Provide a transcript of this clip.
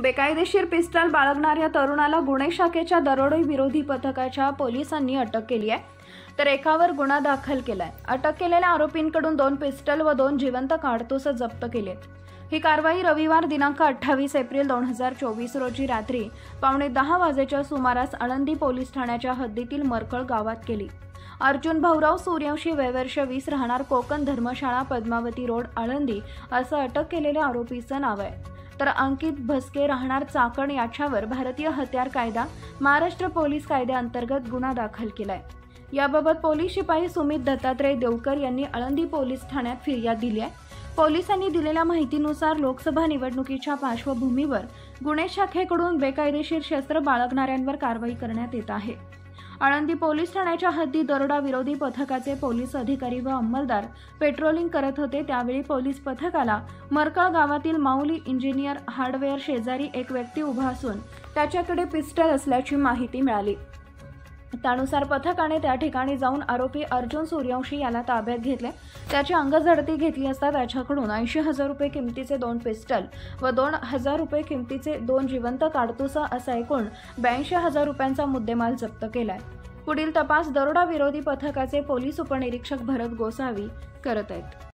बेकायदेशीर पिस्टल बाळगणाऱ्या तरुणाला गुन्हे शाखेच्या दरोडे विरोधी पथकाच्या पोलिसांनी अटक केली आहे, तर एकावर गुन्हा दाखल केलाय। अटक केलेल्या आरोपींकडून 2 पिस्टल व 2 जिवंत काडतूस जप्त केलेत। ही कारवाई रविवार दिनांक 28 एप्रिल 2024 रोजी रात्री 9:15 वाजेच्या सुमारास आळंदी पोलीस ठाण्याच्या हद्दीतील मरकळ गावात केली। अर्जुन भाऊराव सूर्यवंशी वय वर्ष 20 राहणार कोकण धर्मशाळा पद्मावती रोड आळंदी असं अटक केलेल्या आरोपीचं नाव आहे। तर अंकित भस्के राहणार चाकण याच्यावर भारतीय हत्यार कायदा महाराष्ट्र पोलीस कायद्याअंतर्गत गुन्हा दाखल केलाय। याबाबत पोलीस शिपाई सुमित दत्तात्रय देवकर यांनी आळंदी पोलीस ठाण्यात फिर्याद दिली आहे। पोलिसांनी दिलेल्या माहितीनुसार लोकसभा निवडणुकीच्या पार्श्वभूमीवर गुन्हे शाखेकडून बेकायदेशीर शस्त्र बाळगणाऱ्यांवर कारवाई करण्यात येत आहे। आळंदी पोलीस ठाण्याच्या हद्दीत दरोडा विरोधी पथकाचे पोलीस अधिकारी व अंमलदार पेट्रोलिंग करत होते। त्यावेळी पोलीस पथकाला मरकळ गावातील माऊली इंजिनियर हार्डवेअर शेजारी एक व्यक्ती उभा असून त्याच्याकडे पिस्टल असल्याची माहिती मिळाली। त्यानुसार पथकाने त्या ठिकाणी जाऊन आरोपी अर्जुन सूर्यवंशी याला ताब्यात घेतले। त्याची अंगझडती घेतली असता त्याच्याकडून 80,000 रुपये किमतीचे 2 पिस्टल व 2,000 रुपये किमतीचे 2 जिवंत काडतूस असा एकूण 82,000 रुपयांचा मुद्देमाल जप्त केलाय। पुढील तपास दरोडा विरोधी पथकाचे पोलीस उपनिरीक्षक भरत गोसावी करत आहेत।